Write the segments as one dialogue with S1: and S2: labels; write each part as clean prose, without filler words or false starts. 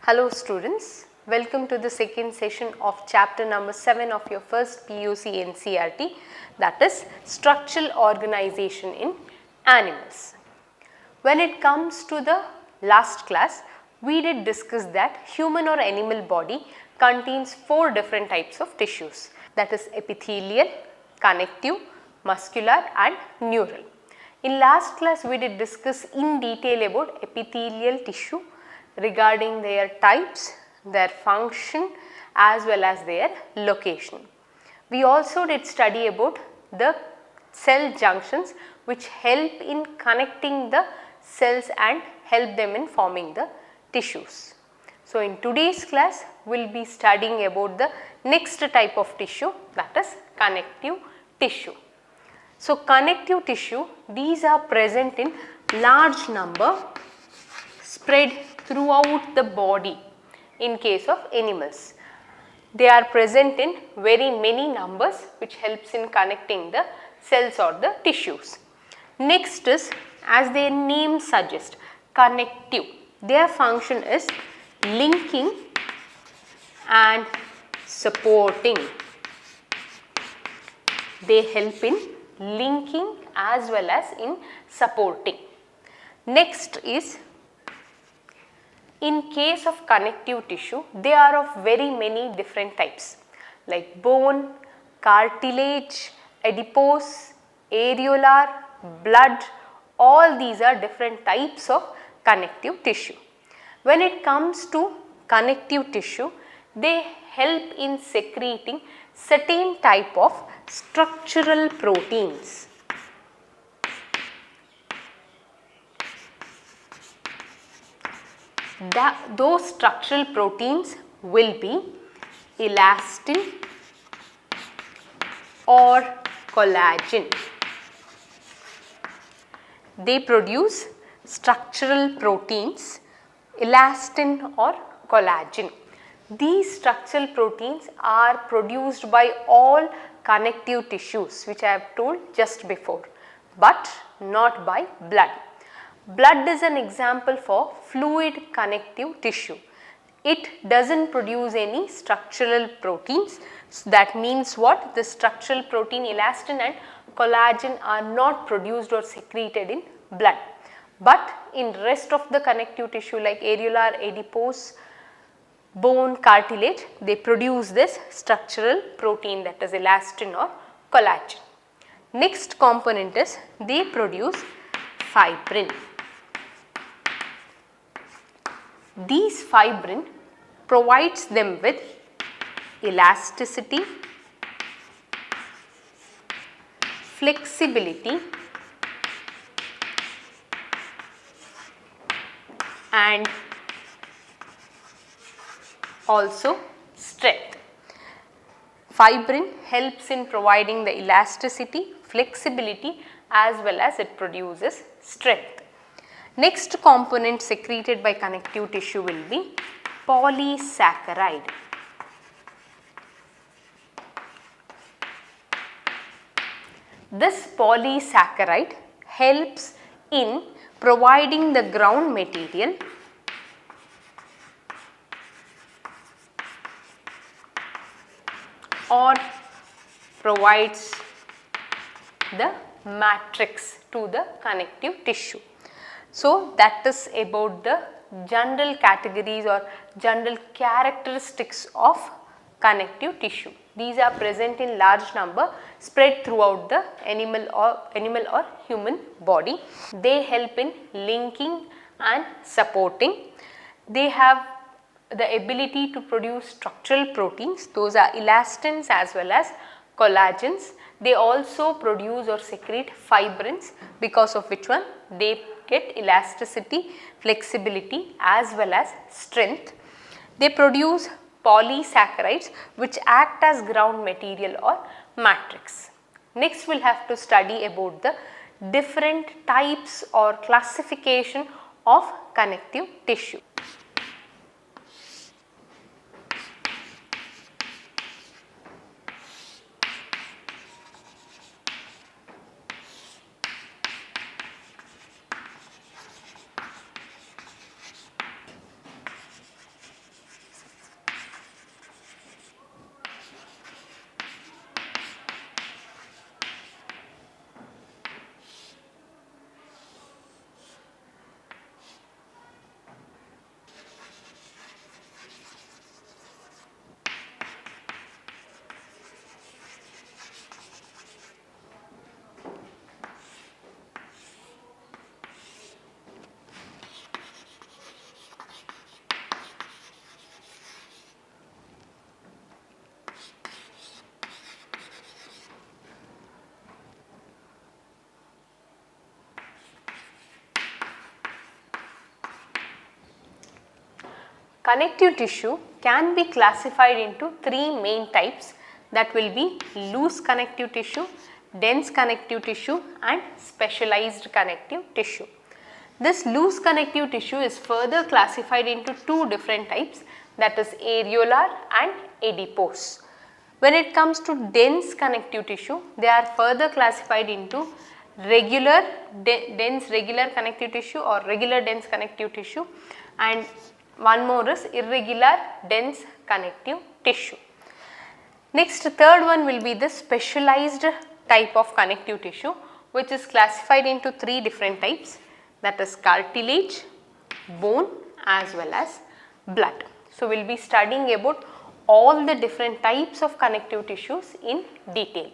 S1: Hello students, welcome to the second session of chapter number 7 of your first PUC NCERT, that is structural organization in animals. When it comes to the last class, we did discuss that human or animal body contains 4 different types of tissues, that is epithelial, connective, muscular and neural. In last class we did discuss in detail about epithelial tissue regarding their types, their function as well as their location. We also did study about the cell junctions which help in connecting the cells and help them in forming the tissues. So, in today's class we will be studying about the next type of tissue, that is connective tissue. So, connective tissue, these are present in large number spread throughout the body in case of animals. They are present in very many numbers which helps in connecting the cells or the tissues. Next is, as their name suggests, connective. Their function is linking and supporting. They help in linking as well as in supporting. Next is, in case of connective tissue, they are of very many different types like bone, cartilage, adipose, areolar, blood, all these are different types of connective tissue. When it comes to connective tissue, they help in secreting certain type of structural proteins. Those structural proteins will be elastin or collagen. They produce structural proteins, elastin or collagen. These structural proteins are produced by all connective tissues which I have told just before, but not by blood. Blood is an example for fluid connective tissue. It does not produce any structural proteins. So, that means what? The structural protein elastin and collagen are not produced or secreted in blood. But in rest of the connective tissue like areolar, adipose, bone, cartilage, they produce this structural protein, that is elastin or collagen. Next component is they produce fibrin. These fibrin provides them with elasticity, flexibility and also strength. Fibrin helps in providing the elasticity, flexibility as well as it produces strength. Next component secreted by connective tissue will be polysaccharide. This polysaccharide helps in providing the ground material or provides the matrix to the connective tissue. So, that is about the general categories or general characteristics of connective tissue. These are present in large number spread throughout the animal or human body. They help in linking and supporting. They have the ability to produce structural proteins, those are elastins as well as collagens. They also produce or secrete fibrins, because of which one they get elasticity, flexibility as well as strength. They produce polysaccharides which act as ground material or matrix. Next we will have to study about the different types or classification of connective tissue. Connective tissue can be classified into three main types, that will be loose connective tissue, dense connective tissue and specialized connective tissue. This loose connective tissue is further classified into two different types, that is areolar and adipose. When it comes to dense connective tissue, they are further classified into dense regular connective tissue or regular dense connective tissue, and one more is irregular dense connective tissue. Next, third one will be the specialized type of connective tissue, which is classified into three different types, that is cartilage, bone as well as blood. So, we will be studying about all the different types of connective tissues in detail.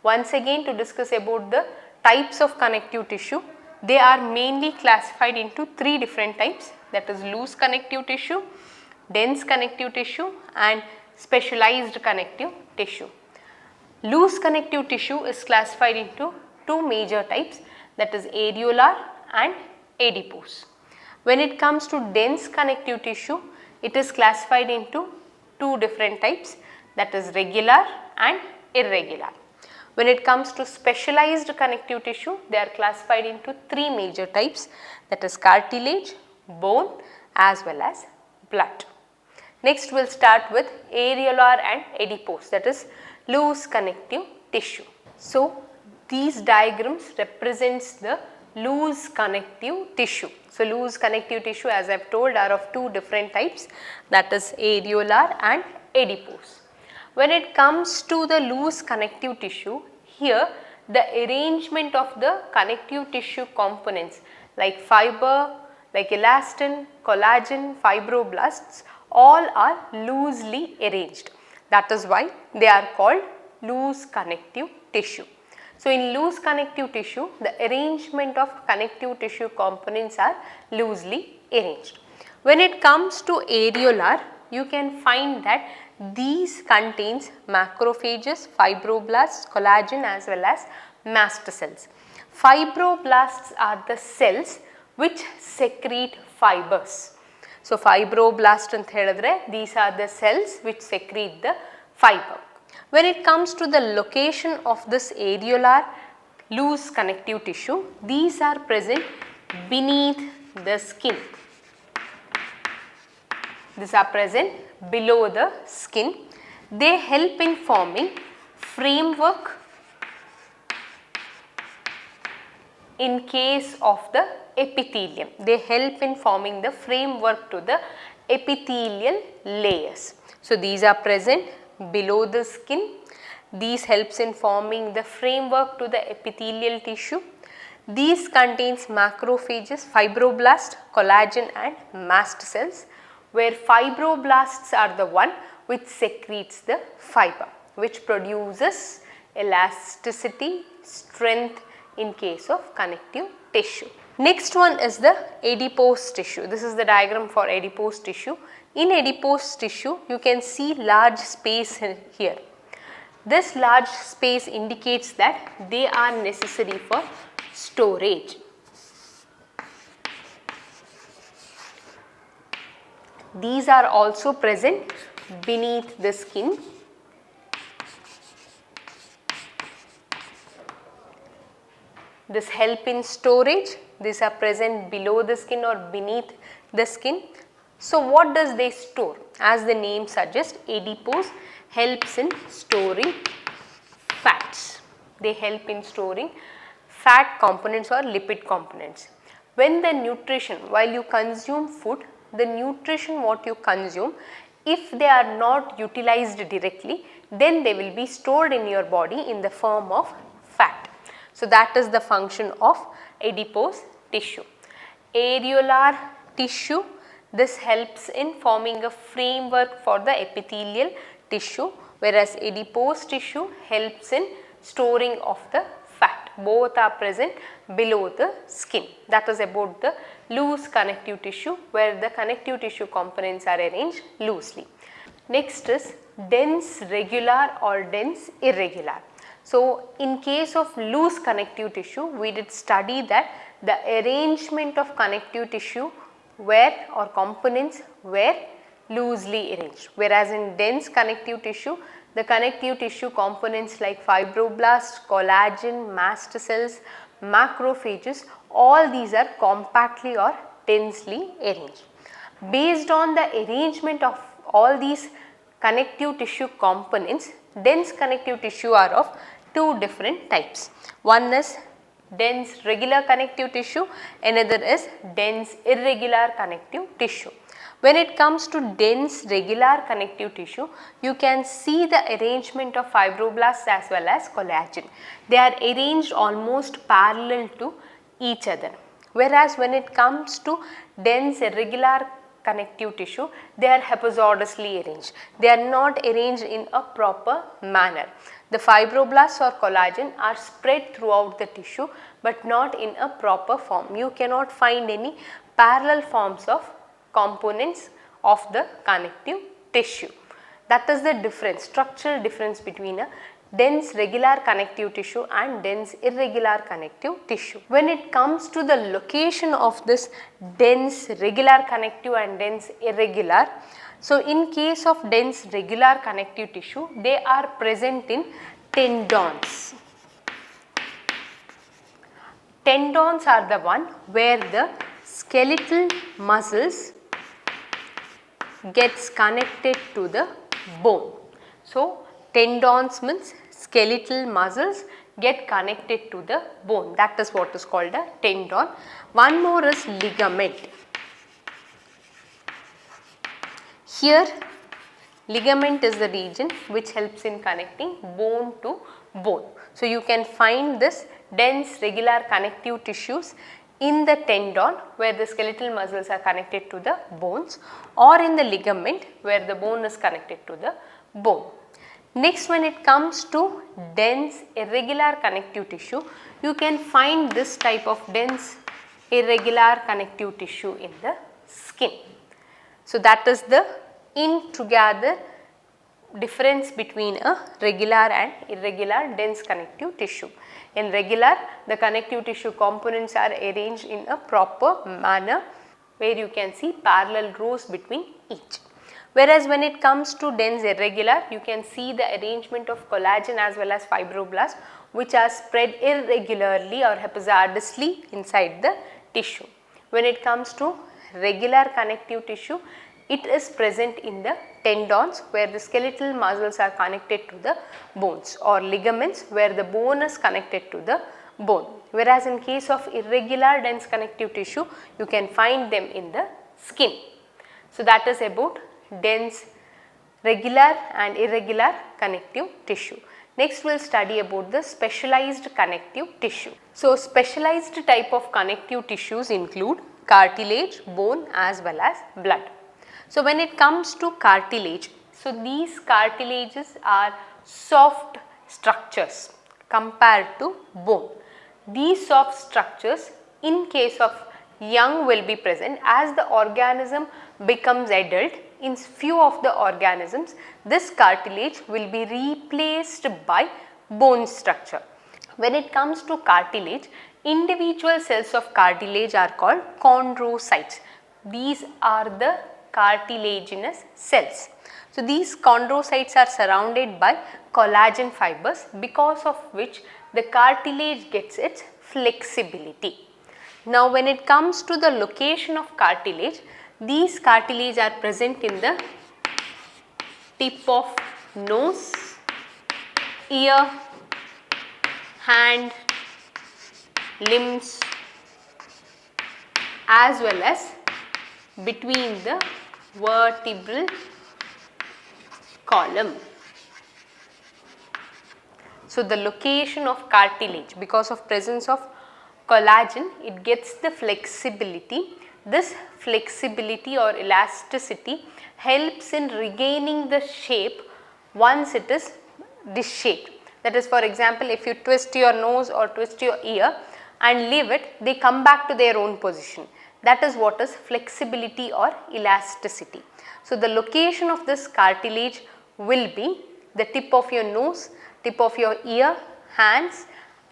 S1: Once again, to discuss about the types of connective tissue, they are mainly classified into three different types, that is loose connective tissue, dense connective tissue and specialized connective tissue. Loose connective tissue is classified into two major types, that is areolar and adipose. When it comes to dense connective tissue, it is classified into two different types, that is regular and irregular. When it comes to specialized connective tissue, they are classified into three major types, that is cartilage, bone as well as blood. Next, we will start with areolar and adipose, that is loose connective tissue. So, these diagrams represents the loose connective tissue. So, loose connective tissue, as I have told, are of two different types, that is areolar and adipose. When it comes to the loose connective tissue, here the arrangement of the connective tissue components like fiber, like elastin, collagen, fibroblasts, all are loosely arranged. That is why they are called loose connective tissue. So, in loose connective tissue, the arrangement of connective tissue components are loosely arranged. When it comes to areolar, you can find that these contains macrophages, fibroblasts, collagen as well as mast cells. Fibroblasts are the cells which secrete fibers. So, fibroblast anta helidre, these are the cells which secrete the fiber. When it comes to the location of this areolar loose connective tissue, these are present beneath the skin. These are present below the skin. They help in forming framework in case of the epithelium. They help in forming the framework to the epithelial layers. So, these are present below the skin. These helps in forming the framework to the epithelial tissue. These contains macrophages, fibroblasts, collagen and mast cells, where fibroblasts are the one which secretes the fiber, which produces elasticity, strength in case of connective tissue. Next one is the adipose tissue. This is the diagram for adipose tissue. In adipose tissue, you can see large space here. This large space indicates that they are necessary for storage. These are also present beneath the skin. This help in storage. These are present below the skin or beneath the skin. So, what does they store? As the name suggests, adipose helps in storing fats. They help in storing fat components or lipid components. When the nutrition, while you consume food, the nutrition what you consume, if they are not utilized directly, then they will be stored in your body in the form of fat. So, that is the function of adipose tissue. Areolar tissue, this helps in forming a framework for the epithelial tissue, whereas adipose tissue helps in storing of the fat. Both are present below the skin. That is about the loose connective tissue, where the connective tissue components are arranged loosely. Next is dense regular or dense irregular. So, in case of loose connective tissue, we did study that the arrangement of connective tissue where or components were loosely arranged, whereas in dense connective tissue, the connective tissue components like fibroblasts, collagen, mast cells, macrophages, all these are compactly or densely arranged. Based on the arrangement of all these connective tissue components, dense connective tissue are of two different types. One is dense regular connective tissue, another is dense irregular connective tissue. When it comes to dense regular connective tissue, you can see the arrangement of fibroblasts as well as collagen. They are arranged almost parallel to each other. Whereas when it comes to dense irregular connective tissue, they are haphazardly arranged. They are not arranged in a proper manner. The fibroblasts or collagen are spread throughout the tissue, but not in a proper form. You cannot find any parallel forms of components of the connective tissue. That is the difference, structural difference between a dense regular connective tissue and dense irregular connective tissue. When it comes to the location of this dense regular connective and dense irregular, so in case of dense regular connective tissue, they are present in tendons. Tendons are the one where the skeletal muscles gets connected to the bone. So, tendons means skeletal muscles get connected to the bone, that is what is called a tendon. One more is ligament. Here ligament is the region which helps in connecting bone to bone. So, you can find this dense regular connective tissues in the tendon where the skeletal muscles are connected to the bones, or in the ligament where the bone is connected to the bone. Next, when it comes to dense irregular connective tissue, you can find this type of dense irregular connective tissue in the skin. So, that is the in together difference between a regular and irregular dense connective tissue. In regular, the connective tissue components are arranged in a proper manner where you can see parallel rows between each. Whereas when it comes to dense irregular, you can see the arrangement of collagen as well as fibroblasts which are spread irregularly or haphazardly inside the tissue. When it comes to regular connective tissue, it is present in the tendons where the skeletal muscles are connected to the bones, or ligaments where the bone is connected to the bone. Whereas in case of irregular dense connective tissue, you can find them in the skin. So, that is about dense regular and irregular connective tissue. Next, we will study about the specialized connective tissue. So, specialized type of connective tissues include cartilage, bone as well as blood. So, when it comes to cartilage, so these cartilages are soft structures compared to bone. These soft structures in case of young will be present. As the organism becomes adult, in few of the organisms this cartilage will be replaced by bone structure. When it comes to cartilage, individual cells of cartilage are called chondrocytes. These are the cartilaginous cells. So, these chondrocytes are surrounded by collagen fibers, because of which the cartilage gets its flexibility. Now, when it comes to the location of cartilage, these cartilage are present in the tip of nose, ear, hand, limbs as well as between the vertebral column. So, the location of cartilage, because of presence of collagen, it gets the flexibility. This flexibility or elasticity helps in regaining the shape once it is disshaped. That is, for example, if you twist your nose or twist your ear and leave it, they come back to their own position. That is what is flexibility or elasticity. So, the location of this cartilage will be the tip of your nose, tip of your ear, hands,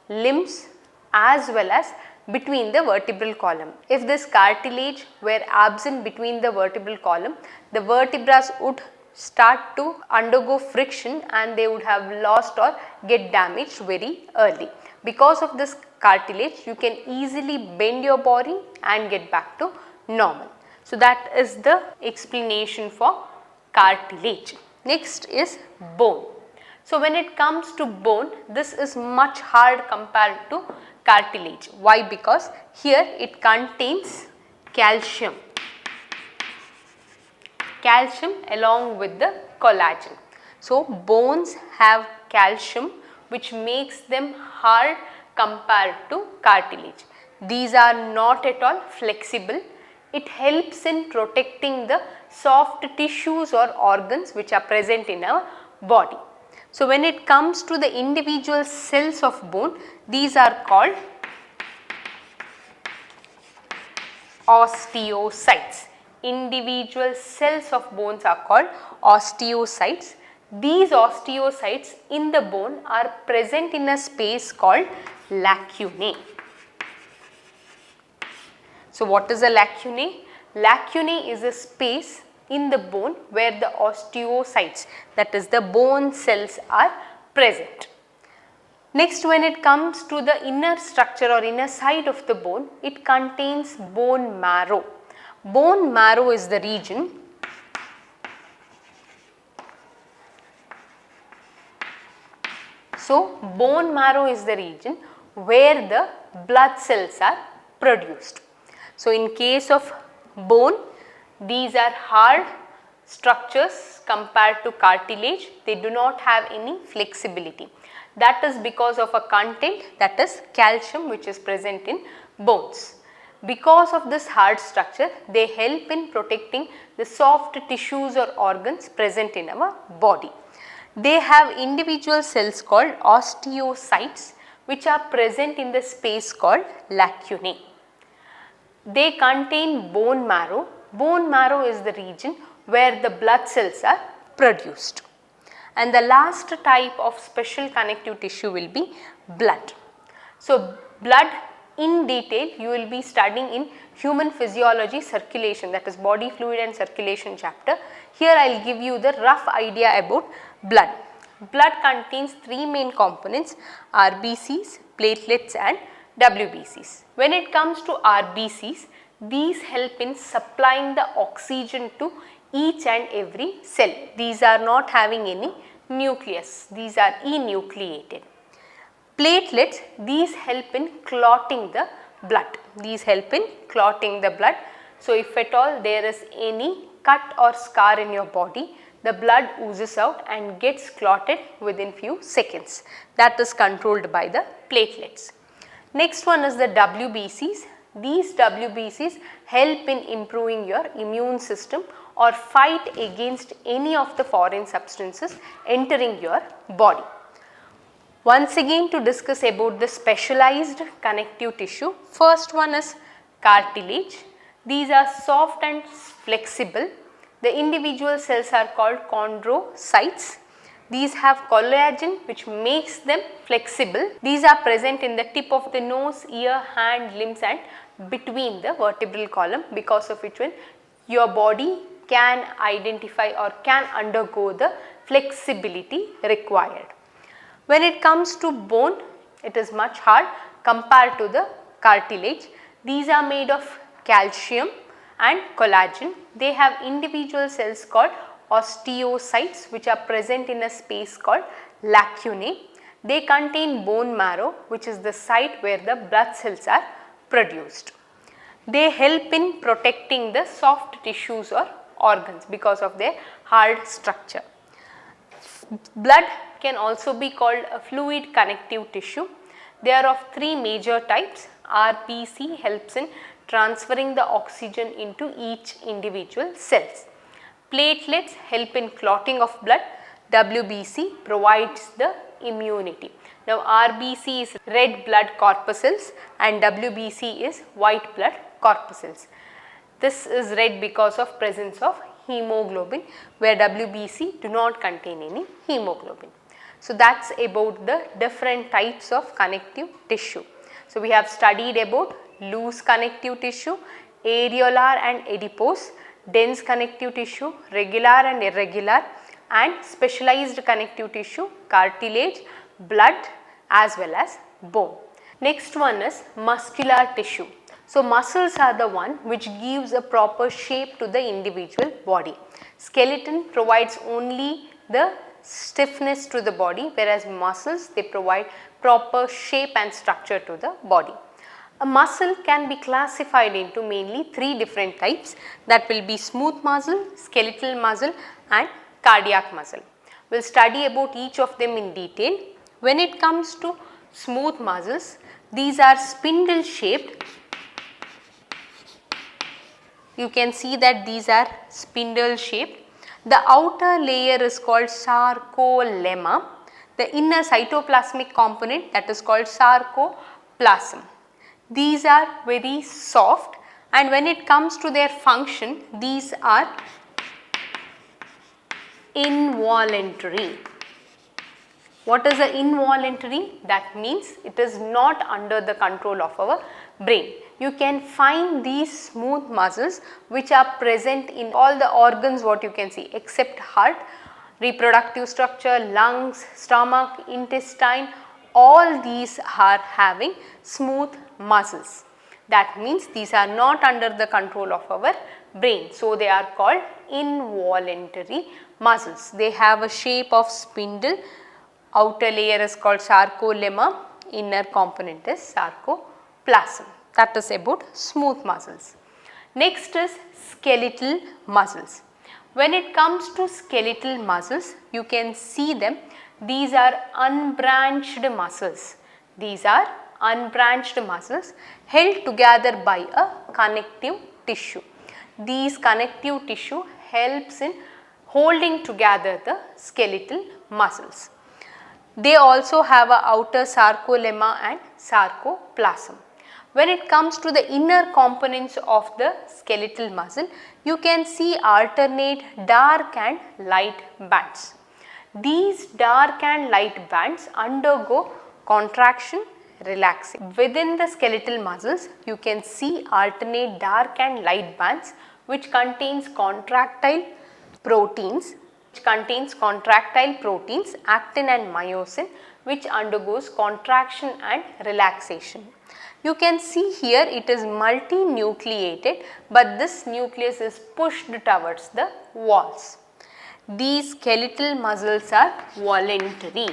S1: limbs as well as between the vertebral column. If this cartilage were absent between the vertebral column, the vertebrae would start to undergo friction and they would have lost or get damaged very early. Because of this cartilage, you can easily bend your body and get back to normal. So, that is the explanation for cartilage. Next is bone. So, when it comes to bone, this is much hard compared to cartilage. Why? Because here it contains calcium along with the collagen. So, bones have calcium which makes them hard compared to cartilage. These are not at all flexible. It helps in protecting the soft tissues or organs which are present in our body. So, when it comes to the individual cells of bone, these are called osteocytes. Individual cells of bones are called osteocytes. These osteocytes in the bone are present in a space called lacunae. So, what is a lacunae? Lacunae is a space in the bone where the osteocytes, that is the bone cells, are present. Next, when it comes to the inner structure or inner side of the bone, it contains bone marrow. Bone marrow is the region bone marrow is the region where the blood cells are produced. So, in case of bone, these are hard structures compared to cartilage. They do not have any flexibility. That is because of a content, that is calcium, which is present in bones. Because of this hard structure, they help in protecting the soft tissues or organs present in our body. They have individual cells called osteocytes which are present in the space called lacunae. They contain bone marrow. Bone marrow is the region where the blood cells are produced. And the last type of special connective tissue will be blood. So, blood in detail you will be studying in human physiology circulation, that is body fluid and circulation chapter. Here I will give you the rough idea about blood. Blood contains three main components: RBCs, platelets and WBCs. When it comes to RBCs, these help in supplying the oxygen to each and every cell. These are not having any nucleus, these are enucleated. Platelets, these help in clotting the blood. So, if at all there is any cut or scar in your body, the blood oozes out and gets clotted within few seconds. That is controlled by the platelets. Next one is the WBCs. These WBCs help in improving your immune system or fight against any of the foreign substances entering your body. Once again, to discuss about the specialized connective tissue, first one is cartilage. These are soft and flexible. The individual cells are called chondrocytes. These have collagen which makes them flexible. These are present in the tip of the nose, ear, hand, limbs and between the vertebral column, because of which your body can identify or can undergo the flexibility required. When it comes to bone, it is much hard compared to the cartilage. These are made of calcium and collagen. They have individual cells called osteocytes which are present in a space called lacunae. They contain bone marrow, which is the site where the blood cells are produced. They help in protecting the soft tissues or organs because of their hard structure. Blood can also be called a fluid connective tissue. They are of three major types. RBC helps in transferring the oxygen into each individual cells. Platelets help in clotting of blood. WBC provides the immunity. Now, RBC is red blood corpuscles and WBC is white blood corpuscles. This is red because of presence of hemoglobin, where WBC do not contain any hemoglobin. So, that is about the different types of connective tissue. So, we have studied about loose connective tissue, areolar and adipose, dense connective tissue, regular and irregular, and specialized connective tissue, cartilage, blood as well as bone. Next one is muscular tissue. So, muscles are the one which gives a proper shape to the individual body. Skeleton provides only the stiffness to the body, whereas muscles, they provide proper shape and structure to the body. A muscle can be classified into mainly 3 different types, that will be smooth muscle, skeletal muscle and cardiac muscle. We will study about each of them in detail. When it comes to smooth muscles, these are spindle shaped. You can see that these are spindle shaped. The outer layer is called sarcolemma. The inner cytoplasmic component, that is called sarcoplasm. These are very soft, and when it comes to their function, these are involuntary. What is the involuntary? That means it is not under the control of our brain. You can find these smooth muscles which are present in all the organs what you can see except heart, reproductive structure, lungs, stomach, intestine, all these are having smooth muscles. That means these are not under the control of our brain. So, they are called involuntary muscles. They have a shape of spindle. Outer layer is called sarcolemma, inner component is sarcoplasm. That is about smooth muscles. Next is skeletal muscles. When it comes to skeletal muscles, you can see them. These are unbranched muscles. These are unbranched muscles held together by a connective tissue. These connective tissue helps in holding together the skeletal muscles. They also have a outer sarcolemma and sarcoplasm. When it comes to the inner components of the skeletal muscle, you can see alternate dark and light bands. These dark and light bands undergo contraction, relaxation. Within the skeletal muscles, you can see alternate dark and light bands which contains contractile proteins, actin and myosin, which undergoes contraction and relaxation. You can see here it is multinucleated, but this nucleus is pushed towards the walls. These skeletal muscles are voluntary,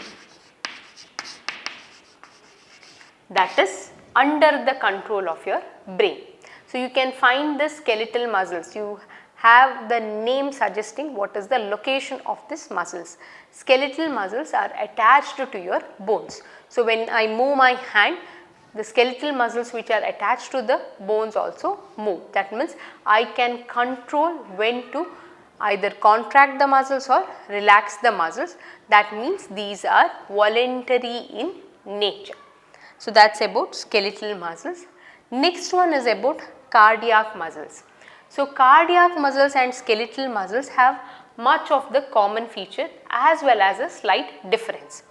S1: that is under the control of your brain. So, you can find the skeletal muscles. You have the name suggesting what is the location of these muscles. Skeletal muscles are attached to your bones. So, when I move my hand, the skeletal muscles which are attached to the bones also move. That means I can control when to either contract the muscles or relax the muscles. That means these are voluntary in nature. So, that is about skeletal muscles. Next one is about cardiac muscles. So, cardiac muscles and skeletal muscles have much of the common feature as well as a slight difference.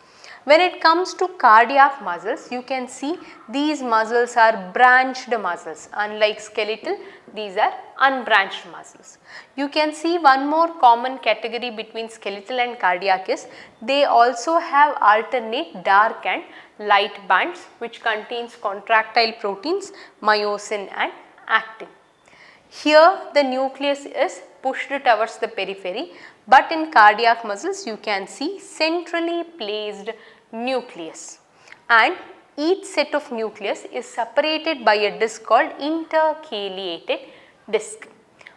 S1: When it comes to cardiac muscles, you can see these muscles are branched muscles. Unlike skeletal, these are unbranched muscles. You can see one more common category between skeletal and cardiac is they also have alternate dark and light bands which contains contractile proteins, myosin and actin. Here the nucleus is pushed towards the periphery, but in cardiac muscles you can see centrally placed nucleus, and each set of nucleus is separated by a disc called intercalated disc.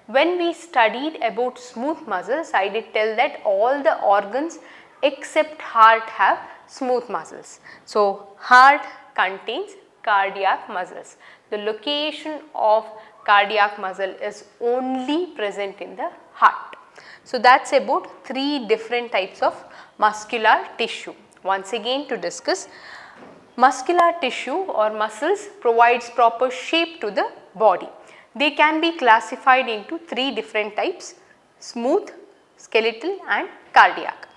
S1: When we studied about smooth muscles, I did tell that all the organs except heart have smooth muscles. So, heart contains cardiac muscles. The location of cardiac muscle is only present in the heart. So, that is about 3 different types of muscular tissue. Once again to discuss, muscular tissue or muscles provides proper shape to the body. They can be classified into 3 different types: smooth, skeletal and cardiac.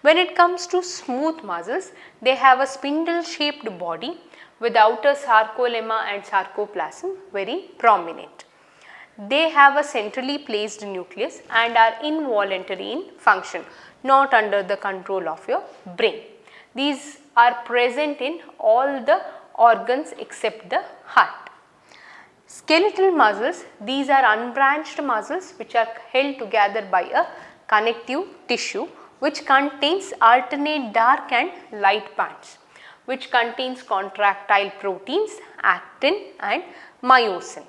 S1: When it comes to smooth muscles, they have a spindle shaped body with outer sarcolemma and sarcoplasm very prominent. They have a centrally placed nucleus and are involuntary in function, not under the control of your brain. These are present in all the organs except the heart. Skeletal muscles, these are unbranched muscles which are held together by a connective tissue which contains alternate dark and light bands, which contains contractile proteins, actin and myosin.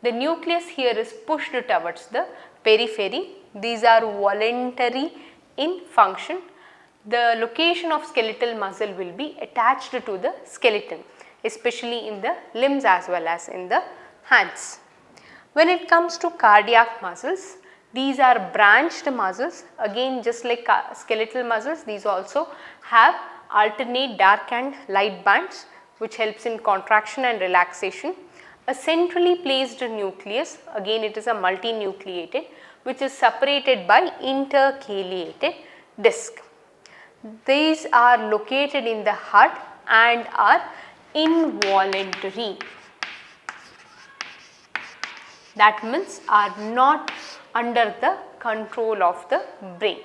S1: The nucleus here is pushed towards the periphery. These are voluntary in function. The location of skeletal muscle will be attached to the skeleton, especially in the limbs as well as in the hands. When it comes to cardiac muscles, these are branched muscles. Again, just like skeletal muscles, these also have alternate dark and light bands which helps in contraction and relaxation. A centrally placed nucleus, again it is a multinucleated, which is separated by intercalated disc. These are located in the heart and are involuntary. That means are not under the control of the brain.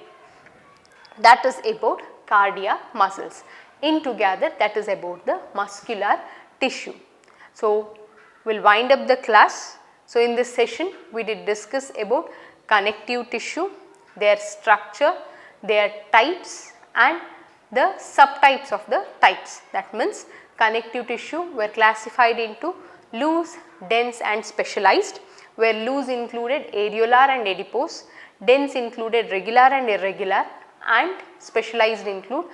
S1: That is about cardiac muscles. In together, that is about the muscular tissue. So, we will wind up the class. So, in this session we did discuss about connective tissue, their structure, their types and the subtypes of the types. That means connective tissue were classified into loose, dense and specialized, where loose included areolar and adipose, dense included regular and irregular, and specialized include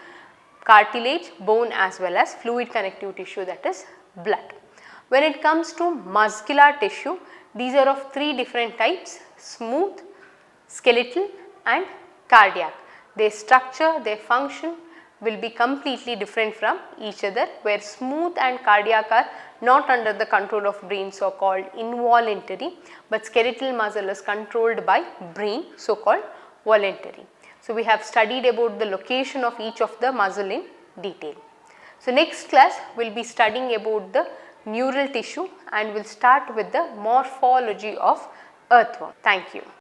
S1: cartilage, bone as well as fluid connective tissue, that is blood. When it comes to muscular tissue, these are of three different types: smooth, skeletal and cardiac. Their structure, their function will be completely different from each other, where smooth and cardiac are not under the control of brain, so called involuntary, but skeletal muscle is controlled by brain, so called voluntary. So, we have studied about the location of each of the muscle in detail. So, next class we will be studying about the neural tissue and we will start with the morphology of earthworm. Thank you.